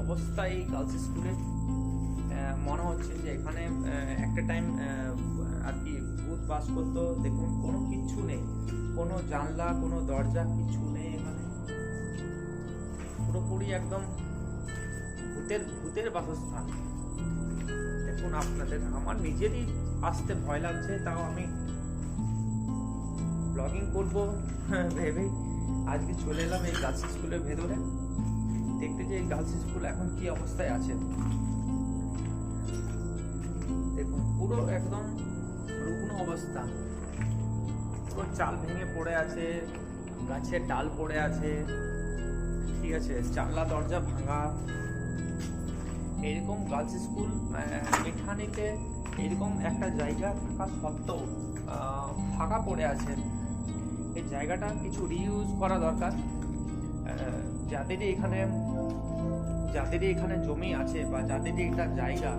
অবস্থা এই গার্লস স্কুলে। মনে হচ্ছে যে এখানে একটা টাইম আর কি ভূত বাস করতো। দেখুন কোনো কিচ্ছু নেই, কোনো জানলা কোনো দরজা কিছু নেই এখানে, পুরোপুরি একদম ভূতের ভূতের বাসস্থান। দেখুন আপনাদের, আমার নিজেরই আসতে ভয় লাগছে, তাও আমি ব্লগিং করবো ভেবেই আজকে চলে এলাম এই গার্লস স্কুলের ভেতরে, দেখতে যে এই গার্লস স্কুল এখন কি অবস্থায় আছে। দেখুন পুরো একদম রুগ্ন অবস্থা, পুরো চাল ভেঙে পড়ে আছে, গাছের ডাল পড়ে আছে, ঠিক আছে, জানলা দরজা ভাঙা। এরকম গার্লস স্কুল এখানেতে এরকম একটা জায়গা থাকা সত্ত্বেও ফাঁকা পড়ে আছে। এই জায়গাটা কিছু রিইউজ করা দরকার। যাদেরই এখানে জমি আছে বা যাদেরই এটা জায়গা,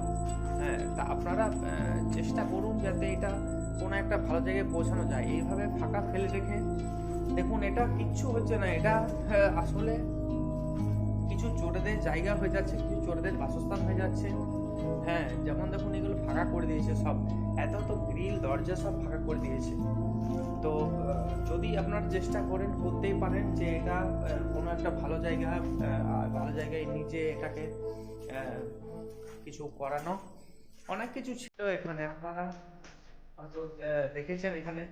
হ্যাঁ, তা আপনারা চেষ্টা করুন যাতে এটা কোনো একটা ভালো জায়গায় পৌঁছানো যায়। এইভাবে ফাঁকা ফেলে রেখে দেখুন এটা কিচ্ছু হচ্ছে না, এটা আসলে কিছু চোরেদের জায়গা হয়ে যাচ্ছে, কিছু চোরেদের বাসস্থান হয়ে যাচ্ছে। হ্যাঁ, যেমন দেখুন এগুলো ফাঁকা করে দিয়েছে সব, এত তো গ্রিল দরজা সব ফাঁকা করে দিয়েছে। তো যদি আপনারা চেষ্টা করেন, করতেই পারেন যে এটা কোনো একটা ভালো জায়গায় নিজে এটাকে কিছু করানো। অনেক কিছু ছিল এখানে, আপনারা হয়তো দেখেছেন এখানে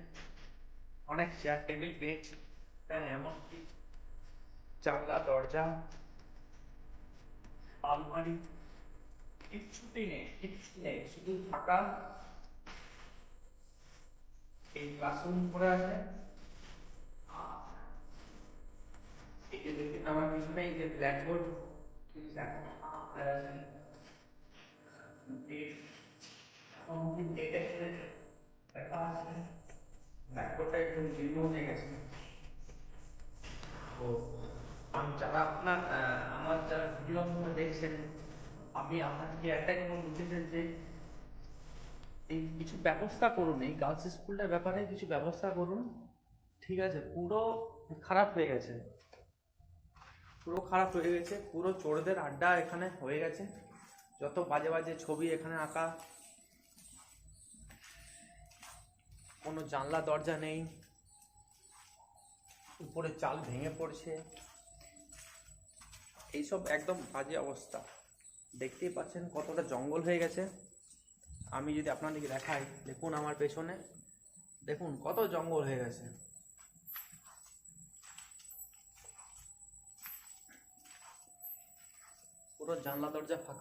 অনেক চেয়ার টেবিল বেঞ্চ, এমনকি জানলা দরজা আলমারি কিচ্ছুটি নেই, শুধু ফাঁকা। এই ক্লাসরুম পড়ে আছে, আমার পিছনে এই যে ব্ল্যাকবোর্ড, ব্ল্যাকবোর্ডটা একটু জীর্ণ হয়ে গেছে। তো যারা আমার যারা ভিডিও আপনারা দেখছেন, আমি আপনাদেরকে একটাই কথা বলতে চাই যে এই কিছু ব্যবস্থা করুন, এই গার্লস স্কুলটার ব্যাপারে কিছু ব্যবস্থা করুন। ঠিক আছে, পুরো খারাপ হয়ে গেছে, পুরো চোরদের আড্ডা এখানে হয়ে গেছে। যত বাজে বাজে ছবি এখানে আঁকা, কোনো জানলা দরজা নেই, উপরে চাল ভেঙে পড়ছে, এইসব একদম বাজে অবস্থা। দেখতেই পাচ্ছেন কতটা জঙ্গল হয়ে গেছে। আমি যদি আপনাদেরকে দেখাই, দেখুন আমার পেছনে দেখুন কত জঙ্গল হয়ে গেছে, পুরো জানলা দরজা ফাঁকা।